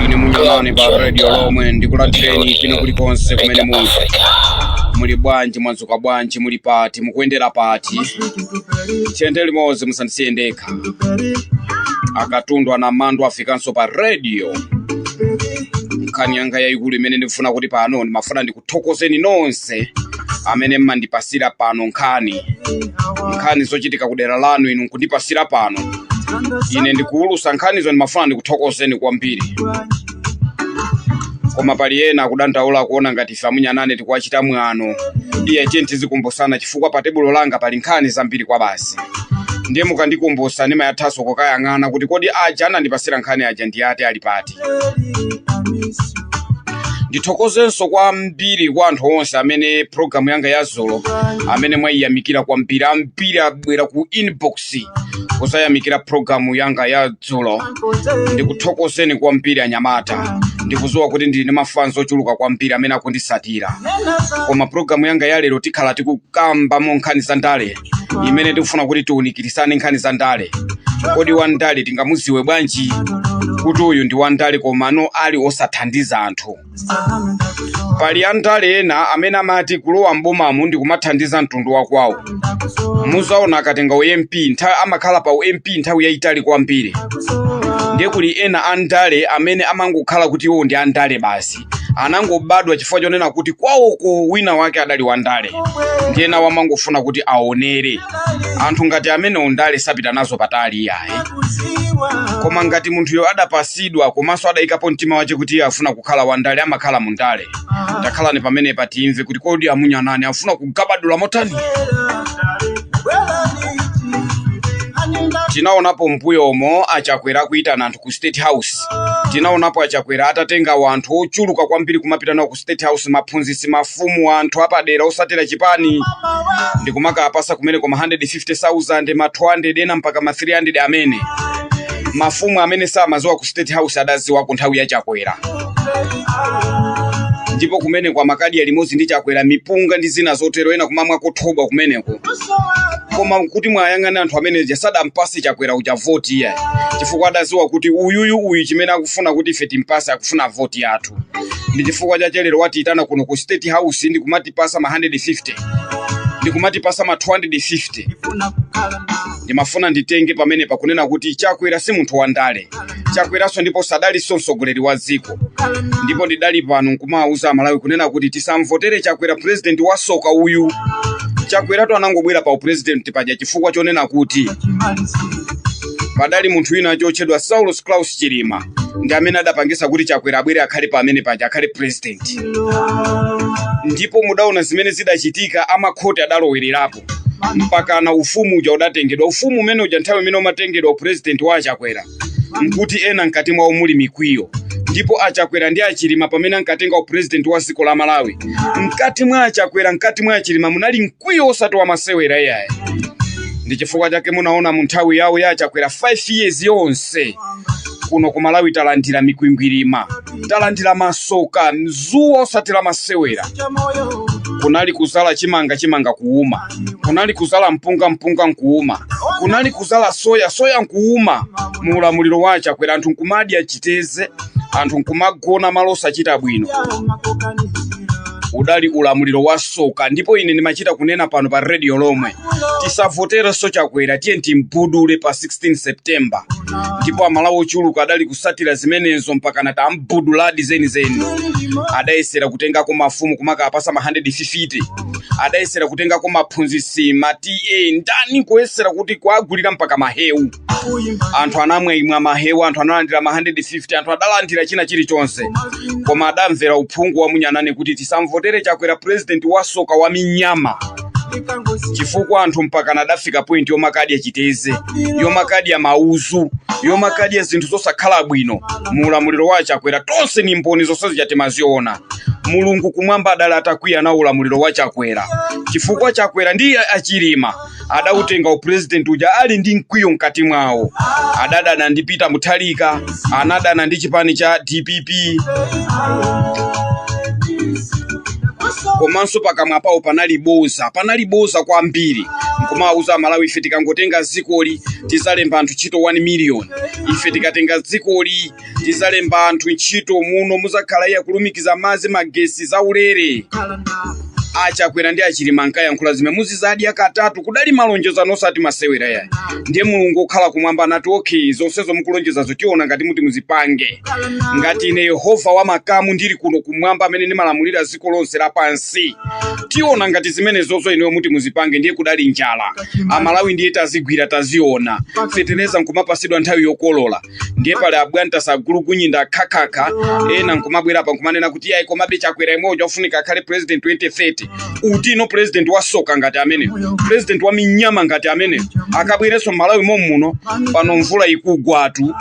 ine munyang'ane pa radio lomwe ndikulandireni kino kulikonse kumene muli bwanji mwadzuka bwanji muli pati mukuyendera pati tiyende limodzi musandisiye ndekha akatundwa na mandu afikanso pa radio nkhani yanga yayikulu imene ndikufuna kuti pano ndimafuna ndikuthokozeni nonse amene mmandipasira pano nkhani zochitika kudera lanu inu nkundipasira pano ine ndikuulusa nkhanizo ndimafuna ndikuthokozeni kwambiri koma pali ena akudandaula kuona ngati ife amunyanane tikuwachita mwano iye tizikumbusana chifukwa pa tebulo langa pali nkhani zambiri kwa basi ndiye mukandikumbusa ndimayathaso kokayang'ana kuti kodi aja anandipasira nkhani aja ndiyati ali pati. Ndithokozenso kwambiri kwa anthu onse amene programu yanga ya Zolo amene mwayiyamikira kwambiri ambiri abwera ku inbox kusayamikira programu yanga ya Zolo. Ndikuthokozeni kwambiri anyamata ndikuzowa kuti ndine mafanzo ochuluka kwambiri amene akundisatira koma programu yanga ya lero tikhala tikukamba mu nkhani za ndale imene tikufuna kuti tiunikirisane nkhani za ndale. Kodi wandale tingamuziwe bwanji kuti uyu ndi wandale komano ali osathandiza anthu. Pali andale ena amene amati kulowa mbomamu ndi kumathandiza mtundu wakwawo. Muzaona akatenga MP amakhala pa MP nthawi yayitali kwambiri. Ndiye kuli ena andale amene amangokhala kuti iwo ndi andale basi anangobadwa chifukwa chonena kuti kwawoko wina wake adali wandale ndiye ena wamangofuna kuti aonere anthu ngati amene ondale sapita nazo patali yayi. Koma ngati munthuyo adapasidwa komanso adayikapo mtima wache kuti iye afuna kukhala wandale amakhala mundale. Takhalani pamene patimve kuti kodi amunyanane afuna kugabadula motani. Tinaonapo mbuyomo achakwera kuitana anthu ku State House. Tinaonapo achakwera atatenga wanthu ochuluka kwambiri kumapita nawo ku State House maphunzitsi mafumu anthu apadera osatera chipani ndikumaka apasa kumene koma 150,000 ma 200 ena mpaka ma 300 amene mafumu amene samaziwa ku State House adaziwa ku nthawi ya chakwera. Ndipo kumene kwa makadi ya limozi ndi chakwera mipunga ndi zina zotero ena kumamwa kuthoba kumeneko. Koma kuti mwayang'ana anthu amene jasada mpasi chakwera uja vote iye chifukwa adaziwa kuti uyu chimene akufuna kuti ife timpase akufuna vote yathu. Ndi chifukwa cha lero watiitana kuno ku State House ndi kumatipasa ma 150 ndi kumatipasa ma 250 ndimafuna nditenge pamene pakunena kuti chakwera si munthu wandale. Chakweraso ndipo sadali mtsogoleri wa dziko ndipo ndidali pano nkumauza Malawi kunena kuti tisamvotere chakwera president wa soka uyu. Chakwera anangobwera pa president paja chifukwa chonena kuti padali munthu wina chotchedwa Saulus Klaus Chilima ndi amene adapangisa kuti chakwera abwere akhale pamene paja akhale president. Ndipo mudaona zimene zidachitika amakhoti adalowererapo mpaka na ufumu uja udatengedwa. Ufumu umene uja nthawi imene umatengedwa president wa Chakwera nkuti ena nkati mwawo muli mikwiyo. Ndipo achakwera ndi Achilima pamene ankatenga president wa dziko la Malawi nkati mwa Achakwera nkati mwa Achilima munali mkwiyo osati wa masewera yaye. Ndi chifukwa chake munaona mu nthawi yawo ya Achakwera 5 years yonse kuno ku Malawi talandira mikwingwirima talandira masoka mzuwa osati la masewera. Kunali kuzala chimanga kuuma, kunali kuzala mpunga nkuuma, kunali kuzala soya nkuuma. Mu ulamuliro wa Achakwera anthu nkumadya chiteze anthu nkumagona malosa chita bwino. Udali ulamuliro wa soka ndipo ine ndimachita kunena pano pa radio lomwe tisavotere so Chakwera tiye timbudule pa 16 September. Ndipo amalawi ochuluka adali kusatira zimenezo mpaka nata ambuduladi zeni adayesera kutengako mafumu kumaka apasa ma 150 adayesera kutengako maphunzitsi ma TA ndani kuyesera kuti kwagulira mpaka mahewu. Anthu anamwa mahewu anthu analandira ma 150 anthu adalandira china chilichonse koma adamvera uphungu wa munyanane kuti tisamvotere Chakwera president wa soka wa minyama chifukwa anthu mpaka nadafika point yomakadi ya chiteze yomakadi ya mauzu yomakadi ya zinthu zosakhala bwino. Mu ulamuliro wa Chakwera tonse ni mboni zonse zijatemaziona. Mulungu kumwamba adala atakwiya na ulamuliro wa Chakwera chifukwa Chakwera ndi Achilima adautenga president uja ali ndi mkwiyo mkati mwawo. Adadana ndi Peter Mutharika anadana ndi chipani cha DPP komanso pakamwa pawo panali boza kwambiri. Nkumauza Malawi ife tikangotenga dzikoli tizalemba anthu ntchito 1 million. Ife tikatenga dzikoli tizalemba anthu ntchito muno muzakhala yakulumikiza madzi magesi zaulere. Achakwera ndi Achilima ankayankhula zimene muzizadya katatu kudali malonjezo anosati masewera yayi. Ndiye Mulungu okhala kumwamba anati okay zonsezo mukulonjezazo tiona ngati muti muzipange. Ngati ine Yehova wa makamu ndili kuno kumwamba amene ndimalamulira dziko lonse lapansi. Tiona ngati zimene zozo ineyo muti muzipange ndiye kudali njala. Amalawi ndiye tazigwira taziona. Fetereza nkumapasidwa nthawi yokolola. Ndiye pale abwanta sagulu kunyinda khakaka ena nkumabwera pa nkumanena kuti yayi komabe Chakwera imodzi ofunika akhale president 2030. Utino president wa soka ngati amene, president wa minyama ngati amene akabwereso Malawi muno pano mvula ikugwatu,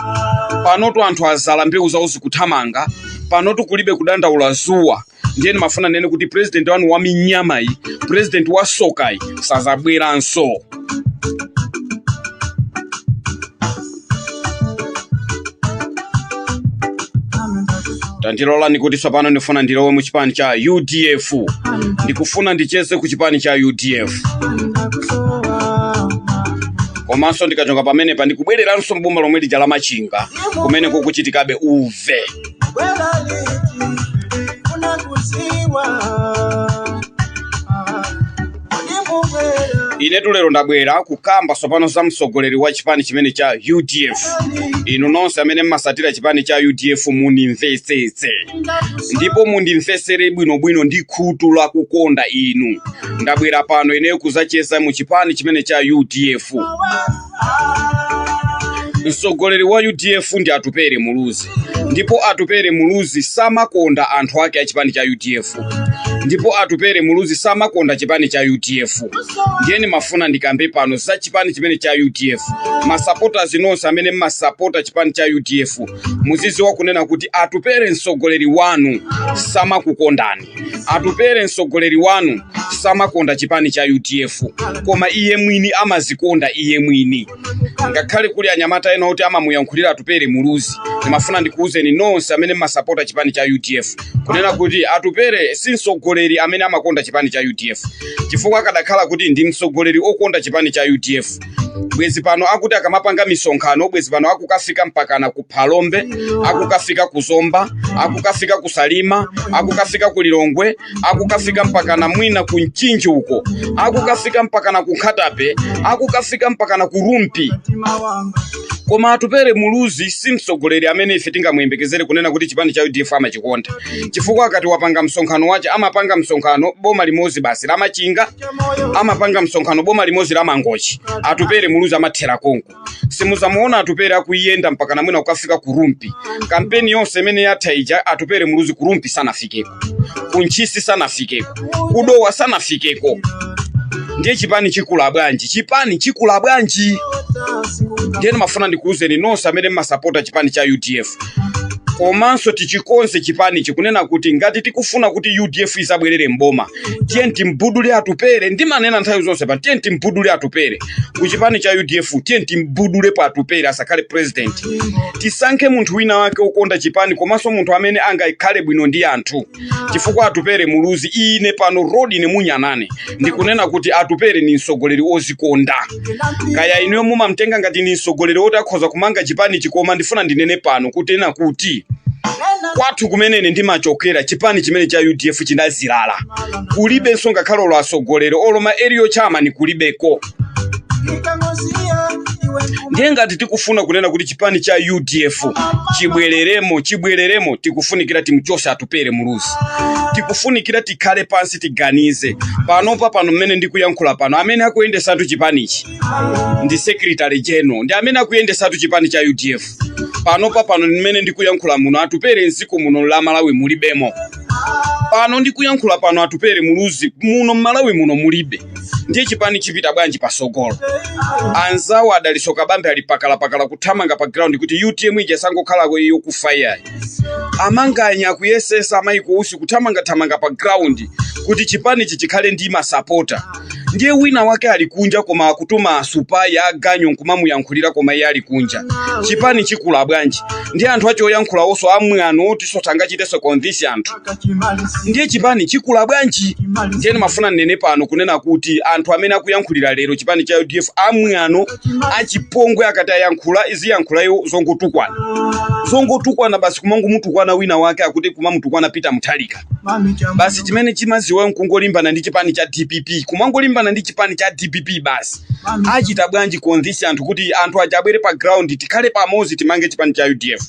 panoto anthu azala mbewu zawo zikuthamanga, panoto kulibe kudandaula zuwa. Ndiye mafuna nene kuti president wanu wa minyama iyi, president wa soka iyi sazabweranso. Tandilola nikuti sopano ndifuna ndilowe mu chipani cha UDF. Ndikufuna ndicheze ku chipani cha UDF. Komanso ndikajonga pamene pa ndikubwereranso mbumba lomwe lija la Machinga kumene kukuchitikabe uve. Ine tulero ndabwera kukamba sopano za msogoleri wa chipani chimene cha UDF. Inu nonse amene mmasatira chipani cha UDF mundimvetsetse. Ndipo mundimvetsere bwinobwino ndi khutu la kukonda inu. Ndabwera pano ineyo kuzacheza mu chipani chimene cha UDF. Msogoleri wa UDF ndi Atupere Muluzi. Ndipo Atupere Muluzi samakonda anthu ake a chipani cha UDF. Ndipo Atupere Muluzi samakonda chipani cha UDF. Ndiye mafuna ndikambe pano za chipani chimene cha UDF. Masupporters nonse amene masapota chipani cha UDF muziziwa kunena kuti Atupere msogoleri wanu samakukondani. Atupere msogoleri wanu samakonda chipani cha UDF. Koma iye mwini amazikonda iye mwini. Ngakhale kuli anyamata ena oti amamuyankhulira Atupere Muluzi. Mafuna ndikuuzeni nonse amene masapota chipani cha UDF kunena kuti Atupere si msogoleri amene amakonda chipani cha UDF. Chifukwa kadakhala kuti ndi msogoleri okonda chipani cha UDF, bwezi pano akuti akamapanga misonkhano bwezi pano akukafika mpakana ku Phalombe, akukafika ku Zomba, akukafika ku Salima, akukafika ku Lilongwe, akukafika mpakana mwina ku Nchinji uko, akukafika mpakana ku Khatape, akukafika mpakana ku Rumpi. Koma Atupere Muluzi si msogoleri amene ife tingamuyembekezere kunena kuti chipani cha UDF amachikonda. Chifukwa akati wapanga msonkhano wache amapanga msonkhano boma limozi basi la Machinga, amapanga msonkhano boma limozi la Mangochi. Atupere Muluzi amathera konko. Simuzamuona Atupere akuyenda mpaka na mwina ukafika ku Rumpi. Kampeni yonse imene yathaija Atupere Muluzi ku Rumpi sanafikeko, ku Nchisi sanafikeko, kudowa sanafikeko. Ndiye chipani chikula bwanji, chipani chikula bwanji. Ndiye mafuna ndikuuzeni nonse amene masapota chipani cha UDF. Komanso tichikonse chipani chikunena kuti ngati tikufuna kuti UDF isabwerere mboma, tiye timbudule Atupere. Ndimanena nthawi zonse pa tiye timbudule Atupere. Ku chipani cha UDF tiye timbudule pa Atupere asakhale president. Tisankhe munthu wina wake okonda chipani komanso munthu amene angakhale bwino ndi anthu. Chifukwa Atupere Muluzi ine pano road ine munyanane ndikunena kuti Atupere ni msogoleri ozikonda. Kaya ineyo mumamtenga ngati ni msogoleri oti akhoza kumanga chipani chikoma, ndifuna ndinene pano kuti ena kuti kwathu kumenene ndimachokera chipani chimene cha UDF chinazilala. Kulibe nsonga khalo lwa sogolero oloma Elio Chairman kulibeko. Ndiye ngati tikufuna kunena kuti chipani cha UDF chibwereremo tikufunikira timuchose Atupere Muluzi. Tikufunikira tikhale pansi tiganize. Pano mmene ndikuyankhula pano amene akuyendesa anthu chipanichi ndi Secretary General, ndi amene akuyendesa anthu chipani cha UDF. Pano mmene ndikuyankhula muno Atupere nziko muno la Malawi mulibemo. Pano ndikuyankhula pano Atupere Muluzi muno Malawi muno mulibe. Ndiye chipani chipita bwanji pasogolo. Anzawo adalisoka bambe alipakala kuthamanga pa ground kuti UTM ije sangokhala ko iyo kufaya. Amanganya kuyesesa maiko usi kuthamanga pa ground kuti chipani chikhale ndi masapota. ndiye wina wake alikunja koma kutuma supai ya ganyo nkumamu yankulira koma iye alikunja. Chipani chikula bwanji ndiye anthu acho yankhula oso amwano tiso tangachiteso konvisi anthu ndiye chipani chikula bwanji. Ndiye mafuna nene pano kunena kuti anthu amene akuyankhulira lero chipani cha UDF amwano achipongwe akati ayankhula izi yankhulayo zongotukwana basi kumangu mutukwana wina wake akuti kumamutukwana Peter Mutharika. Basi chimene chimaziwa nkungolimbana ndi chipani cha DPP kumangolimbana ndi chipani cha DPP basi achita bwanji konvisi anthu kuti anthu ajabwere pa ground tikhale pamozi timange chipani cha UDF.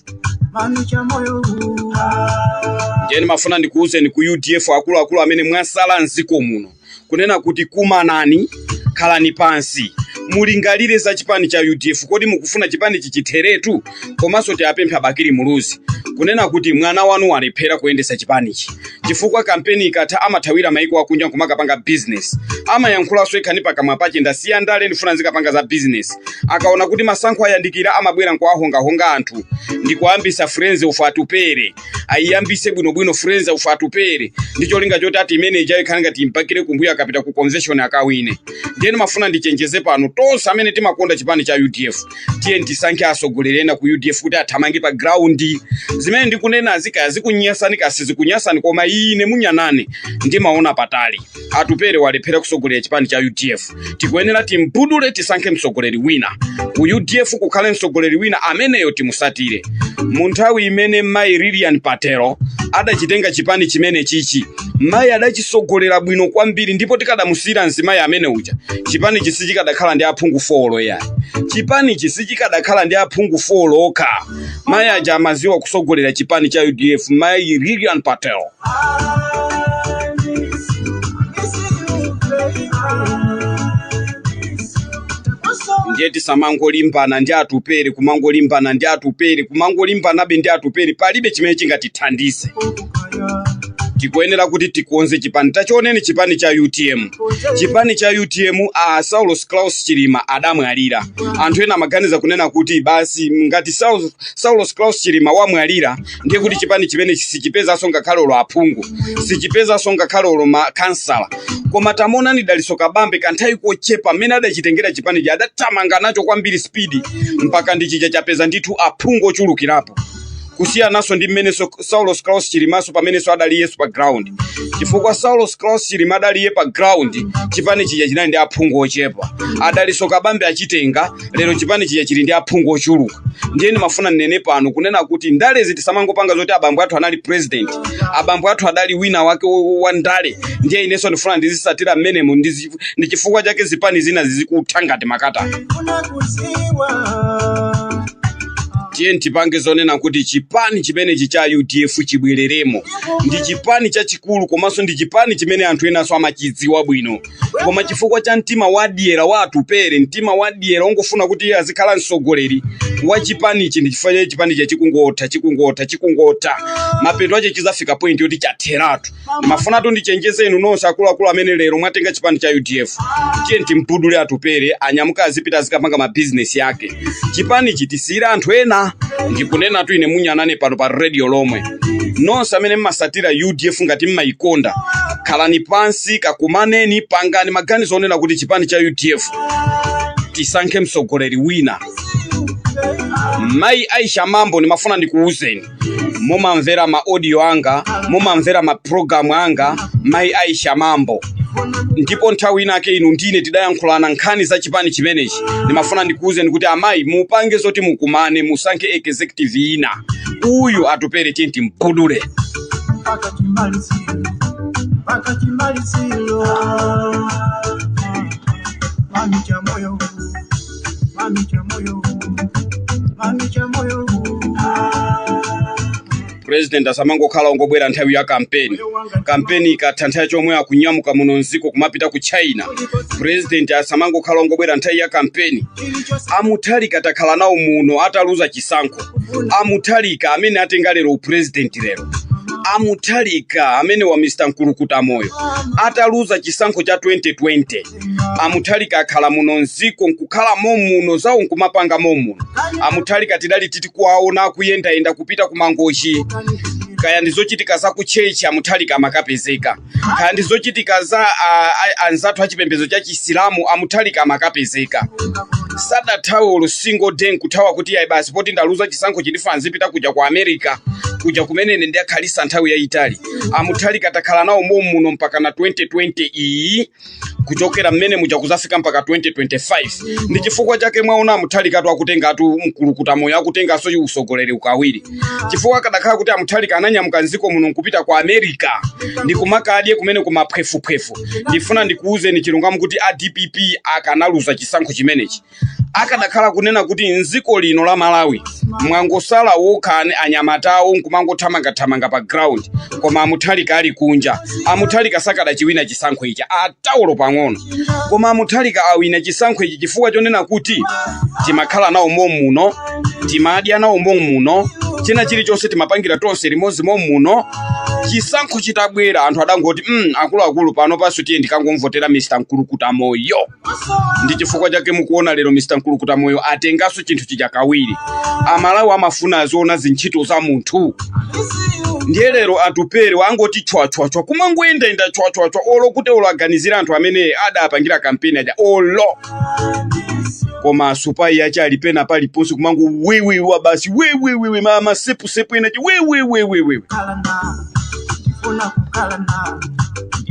Ndiye mafuna ndikuuzeni ku UDF akulu amene mwasala nziko muno kunena kuti kumanani khalani pansi mulingalire za chipani cha UDF. Kodi mukufuna chipani chichitheretu komanso tiapempha Abakili Muluzi kunena kuti mwana wanu walephera kuyendesa chipani ichi chifukwa kampeni ikatha amathawira maiko akunja kumakapanga business amayankhulaso ikhani pakamwa pache ndasiya ndale ndifuna nzikapanga za business akaona kuti masankho ayandikira amabwera nkuahonga anthu ndikuambisa friends of atupere ayiyambise bwinobwino friends of atupere ndicho linga choti ati manager ikhani ngati impakire kumbuya akapita ku convention akawine. Ndiye mafuna ndichenjeze pano tonse amene timakonda chipani cha UDF tiye ndisankhe asogolerena ku UDF kuti athamange pa ground. Zimene ndikunena azikunyasani kasi zikunyasani koma ine munyanane ndimaona patali atupere walephera kusogolera chipani cha UDF. Tikuyenera timbudule tisankhe msogoleri wina ku UDF kukhale msogoleri wina ameneyo timusatire. Munthawi imene Mai Lilian Patelo adachitenga chipani chimene chichi Mai adachisogolera bwino kwambiri ndipo tikadamusira nzimayi amene uja chipani chisichikadakhala ndi aphungu folo ya chipani chisichikadakhala ndi aphungu folo okha. Mai aja amaziwa kusogolera chipani cha UDF Mai Lilian Patelo. Ndiye tisamangolimbana ndi atupere kumangolimbana ndi atupere kumangolimbanabe ndi atupere palibe chimene chingatithandize. Tikuyenera kuti tikonze chipani tachioneni chipani cha UTM. Chipani cha UTM Saulos Klaus Chilima adamwalira. Anthu ena maganiza kunena kuti basi ngati Saulos Klaus Chilima wamwalira ndiye kuti chipani chimene sichipeza songa khalolo aphungu sichipeza songa khalolo makansala. Koma tamona ni Daliso Kabambe kanthawi kochepa amene adachitengera chipani cha adatamanga nacho kwambiri speed mpaka ndichija chapeza ndithu aphungu ochulukirapo. Kusiya naso ndi mmene Saulos Klaus Chilimaso pameneso adaliyeso pa ground. Chifukwa Saulos Klaus Chilima adaliye pa ground chipani chija chinali ndi aphungu ochepa. Adaliso Kabambe achitenga lero chipani chija chili ndi aphungu ochuluka. Ndiye mafuna nene pano kunena kuti ndale zitisamangopanga zoti abambo athu anali president abambo athu adali wina wake wa ndale. Ndiye ineso ndifuna ndizisatira mmenemo ndi chifukwa chake zipani zina zizikuthangati makata. Tiye ntipange zonena kuti chipani chimene cha UDF chibwereremo ndi chipani chachikulu komanso ndi chipani chimene anthu enaso amachidziwa bwino. Koma chifukwa cha mtima wadiera wa atupere mtima wadiera ongofuna kuti azikhala msogoleri wa chipani ichi ndi chifukwa chipani cha chikungota mapeto ache chizafika point yoti chatheratu. Mafunatu ndichenjeze inu nonse akuluakulu amene lero mwatenga chipani cha UDF tiye ntimpudule atupere anyamuka azipita azikapanga ma business yake. Chipani chitisira anthu ena ndikunena tu ine munyanane pano pa radio lomwe nonse amene mmasatira UDF ngati mmaikonda khalani pansi kakumaneni pangani maganizo onena kuti chipani cha UDF tisankhe msogoleri wina. Mai Aisha Mambo nimafuna ndikuuzeni mumamvera ma audio anga mumamvera ma program anga Mai Aisha Mambo ndipo nthawi inake inu ndine tidayankhulana nkhani za chipani chimenechi nimafuna ndikuuzeni kuti amayi mupange zoti mukumane musankhe executive ina uyu atupere tenti mpudule. President asamangokhala ongobwera nthawi ya kampeni ikatha nthawi chomwe akunyamuka muno nziko kumapita ku China. President asamangokhala ongobwera nthawi ya kampeni. Amuthalika atakhala nawo muno ataluza chisankho. Amuthalika amene atenga lero president lero. Amuthalika amene wa Mr. Nkulukuta moyo ataluza chisankho cha 2020. Amuthalika akhala muno nziko nkukhala muno zawo nkumapanga muno. Amuthalika tidali titi kuwaona kuyenda kupita kumangochi. kaya ndizochitika za kuchecha Mutharika amakapezeka, kaya ndizochitika za anzathu achipembedzo cha Chisilamu Mutharika amakapezeka. Sadathawe ulusingo den kuthawa kuti ayi basi poti ndaluza chisankho chilifanzi pita kuja ku America kuja kumenene ndi akhalisa nthawi yayitali. Mutharika atakhala nawo muno mpaka na 2020 iyi kuchokera mmene muja kuzafika mpaka 2025. Ndi chifukwa chake mwaona Mutharika akutenga atu mkulukuta moyo akutenga so usogoleri ukawiri. Chifukwa kadakhala kuti Mutharika ananyamuka nziko muno kupita ku America ndi kumakadye kumene kumaphefu. Ndifuna ndikuuze ni chilungamo kuti DPP akanaluza chisankho chimenechi. Akadakhala kunena kuti nziko lino la Malawi mwangosala wokhane anyamatawo nkumangothamanga pa ground, koma Mutharika ali kunja. Mutharika sakadachiwina chisankho ichi ataulo pang'ono, koma Mutharika awina chisankho ichi chifukwa chonena kuti timakhala nawo muno, timadya nawo muno, china chilichonse timapangira tonse limodzi muno. Chisankho chitabwera anthu adangoti akuluakulu pano paso tiye ndikangomvotera Mr. Nkulukuta Moyo. Ndi chifukwa chake mukuona lero Mr. Nkulukuta Moyo atengaso chinthu chija kawiri. Amalawi amafuna aziona zintchito za munthu. Ndiye lero atupere wangoti chwachwa kumangoenda chwachwa olo kuti olaganizira anthu amene adapangira kampeni aja olo. Koma supai yacha alipena pali ponse kumango wewe wa basi wewe mama sepu inachi wewe.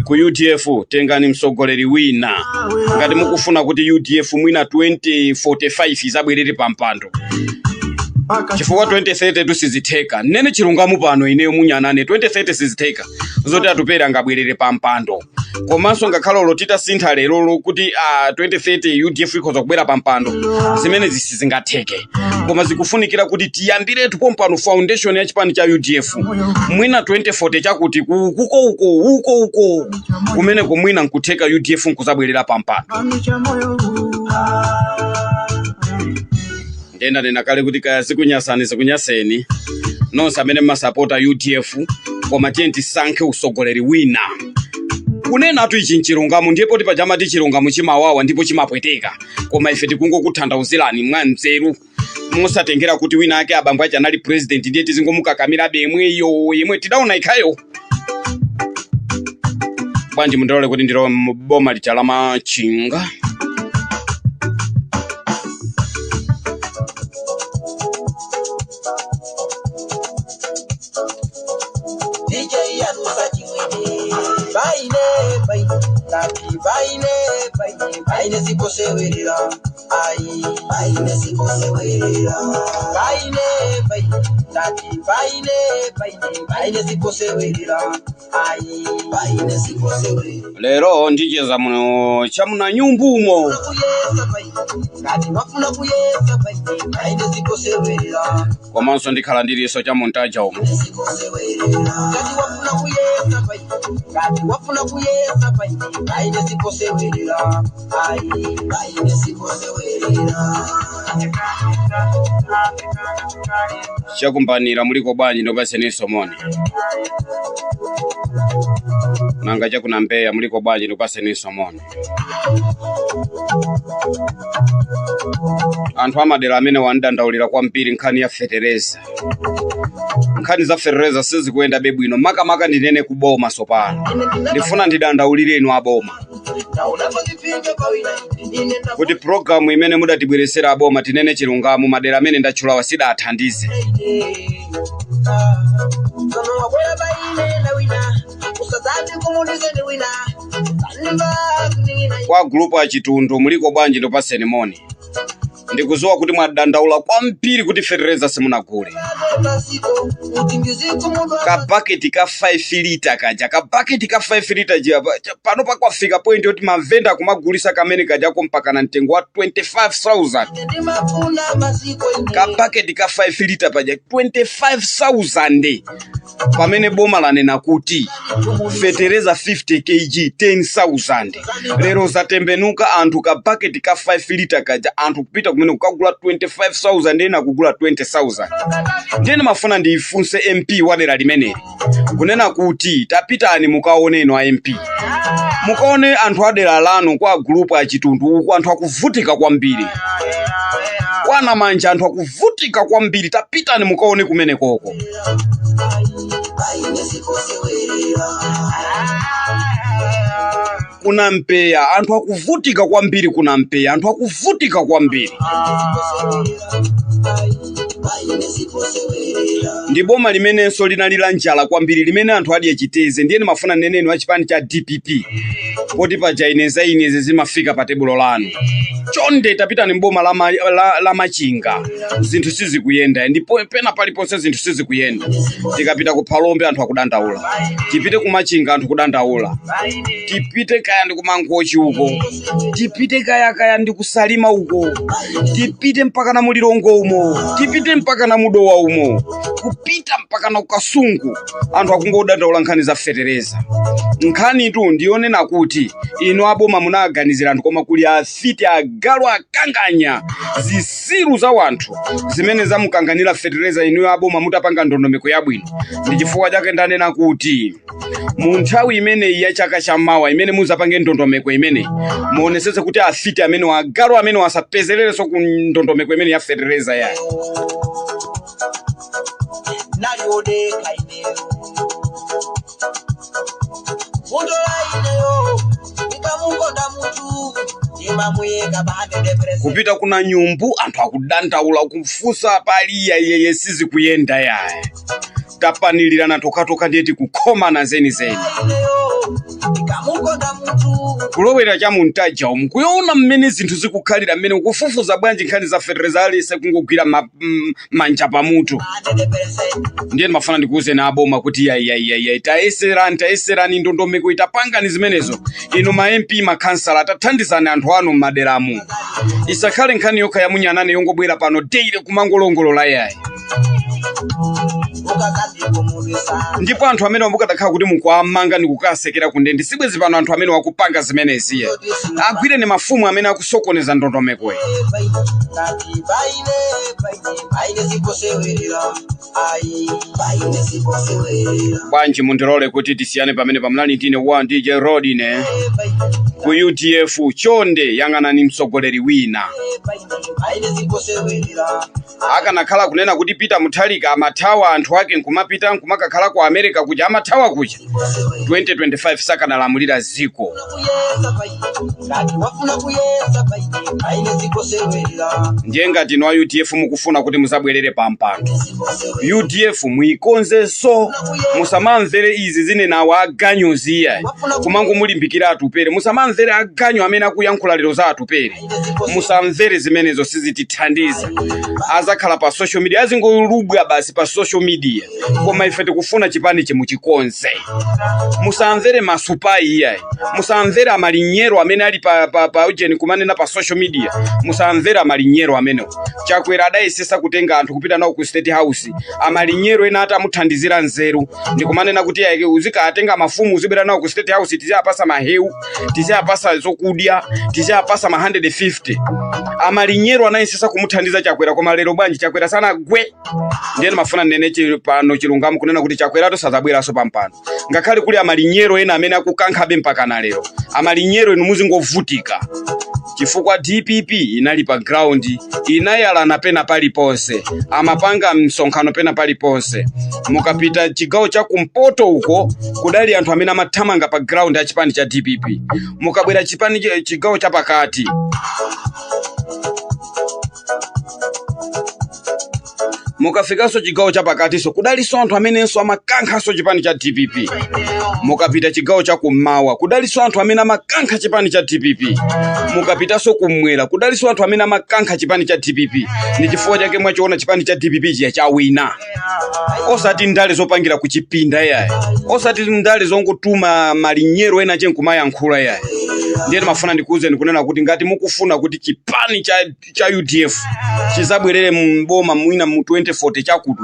Ku UDF tengani msogoleri wina ngati mukufuna kuti UDF mwina 2045 izabwerere pampando. Chifukwa 2030 tusizitheka nene chilungamo pano ineyo munyanane 2030 sizitheka zoti atupere angabwerere pampando. Komanso ngakhala lotita sintha lero kuti 2030 UDF ikhoza kubwera pampando zimene zisizingatheke, koma zikufunikira kuti tiyambiretu pompano foundation ya chipani cha UDF mwina 2040 chakuti uko kumene kumwina nkutheka UDF nkuzabwerera pampando. Ndenda nena kale kuti kaya zikunyaseni nonse amene masapota UDF koma tienti sankhe usogoleri wina. Kunena atu ichi nchilungamo ndipo tipajama ti chilungamo chimawawa ndipo chimapweteka, koma ife tikungokuthandauzirani mwa nzeru musatengera kuti wina ake abambo acha anali president ndiye tizingomukakamira yemwe tidaona ikhayo. Bwanji mundalole kuti ndilo boma lichala machinga. Baine sikosewerera baine sikosewerera baine sikosewerera baine sikosewerera. Lero ndicheza muno chamuna nyumbumo ngati wafuna kuyesa baine sikosewerera. Komanso ndikhala ndiliso cha montaja umo ngati wafuna kuyesa baine sikosewerera baine sikosewerera. chakumbanira muliko bwanji ndopaseniso moni nanga chakuna Mbeya muliko bwanji ndopaseniso moni. Anthu amadera amene wandandaulira kwambiri nkhani ya fetereza. Nkhani za fetereza sizikuenda bwino makamaka ndinene kuboma sopano. Ndifuna ndidandaulire inu aboma kuti programu imene mudatibweresera aboma tinene chilungamo madera amene ndachulawa sida athandize. Kwa grupu ya Chitundu muliko bwanji ndopaseni moni. Ndikuzowa kuti mwadandaula kwambiri kuti fetereza simunagule. Ka bucket ka 5 liter kaja, ka bucket ka 5 liter jia pano pakwafika point yoti mavenda kumagulisa kamene kaja mpaka na mtengo wa 25,000. Ka bucket ka 5 liter paja 25,000. Pamene boma lanena kuti fetereza 50 kg 10,000. Lero zatembenuka anthu ka bucket ka 5 liter kaja anthu kupita kumene kukagula 25,000 ena kugula 20,000. Ndine mafuna ndifunse MP wadera limeneli kunena kuti tapitani mukaone ino MP mukaone anthu adera lanu kwa grupu ya Chitundu uku anthu akuvutika kwambiri. Wana manja anthu akuvutika kwambiri tapitani mukaone kumene koko. paine siposewerera. Kuna Mpeya anthu akuvutika kwambiri, kuna Mpeya anthu akuvutika kwambiri. Ndi boma limenenso linalira njala kwambiri, limene anthu ali echiteze. Ndiye mafuna neneni wa chipani cha DPP poti paja inezi zimafika pa tebulo lanu. Chonde tapita ni boma la Machinga, zinthu sizikuyenda, ndipo pena paliponse zinthu sizikuyenda. Tikapita ku Phalombe anthu akudandaula, tipite ku Machinga anthu kudandaula, tipite kaya ndi kumangochi uko, tipite kaya ndi kusalima uko, tipite mpaka na Mulilongo umo, tipite mpaka na Mudowa umo, kupita mpaka na Kasungu anthu akungodandaula nkhani za fetereza. Nkhani tu ndionena kuti ino aboma munaganizira anthu koma kuli afiti agalu akanganya zisiru za wanthu zimene zamukanganira fetereza. Ino aboma mutapanga ndondomeko yabwino. Ndi chifukwa chake ndanena kuti mu nthawi imene ya chaka cha mawa imene muzapange ndondomeko imene muonesese kuti afiti amene agalu amene wasapezerereso ku ndondomeko imene ya fetereza yayo. Kupita kuna nyumbu anthu akudandaula kufusa pali yeye sizikuyenda yaye. Tapanilirana tokatoka ndiyeti kukhomana zeni. Kulowera cha muntaja mukuyona mmene zinthu zikukhalira mmene ukufufuza bwanji nkhani za fetereza alise kungogwira manja pamutu. Ndiye mafana ndikuuze na aboma kuti ya tayeserani ndondomeko itapangani zimenezo. Ino ma MP makansala atathandizana anthu anu m'maderamu. Isakhale nkhani yokha ya munyanane yongobwera pano deire kumangolongolola yayi. Ndipo anthu amene wamukadakhala kuti mukwamanga ndi kukasekera kundendi sibwezi pano anthu amene wakupanga zimenezi. Agwire ni mafumu amene akusokoneza ndondomeko. Bwanji mundirole kuti tisiyane pamene pamlani ndine wa DJ Rodine ku UDF. Chonde yang'anani mtsogoleri wina. Akanakhala kunena kuti Peter Mutharika amathawa anthu ake nkumapita nkumakakhala ku America kuja amathawa kuja 2025 sakanalamulira ziko. Ndiye ngati no UDF mukufuna kuti muzabwerere pampando, UDF muikonzeso, musamamvere izi zine nawo aganyoziya kumangu mulimbikira atupere. Musamamvere aganyo amene akuyankhula lero za atupere. Musamvere zimenezo sizitithandiza. Azakhala pa social media azingolubwa basi pa social media, koma ife tikufuna chipani chimuchikonze. Musamvere masupai yayi, musamvere amalinyero amene ali pa ujeni kumanena pa social media. Musamvere amalinyero amene Chakwera adayesesa kutenga anthu kupita nawo ku State House. Amalinyero ena atamuthandizira nzeru ndikumanena kuti yake uzika atenga mafumu uzibera nawo ku State House, tizapasa mahewu, tizapasa zokudya, tizapasa ma 150. Amalinyero anayesesa kumuthandiza Chakwera, koma lero bwanji Chakwera sana gwe. Ndiye mafuna nene pano chilungamu kunena kuti Chakwera to sazabweraso pampano. Ngakhale kuli amalinyero ena amene akukankhabe mpaka na lero. Amalinyero enu muzingovutika chifukwa DPP inali pa ground, inayalana pena paliponse, amapanga msonkhano pena paliponse. Mukapita chigawo cha kumpoto uko kudali anthu amene amathamanga pa ground ya chipani cha DPP. Mukabwera chigawo cha pakati, mukafikaso chigawo cha pakati so kudaliso anthu amenenso amakankhaso chipani cha DPP. Mukapita chigawo cha kummawa kudaliso anthu amene amakankha chipani cha DPP. Mukapitaso kumwera kudaliso anthu amene amakankha chipani cha DPP. Ndi chifukwa chake mwachiona chipani cha DPP chiya chawina. Osati ndale zopangira kuchipinda yayi, osati ndale zongotuma malinyero ena chenkumayankhula yayi. Ndiye mafuna ndikuuze ndikunena kuti ngati mukufuna kuti chipani cha UDF chizabwerere mboma mwina mu 2040 chakutu,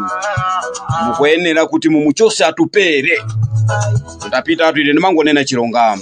mukuyenera kuti mumuchose atupere. Ndapita atu ine ndimangonena chilungamo.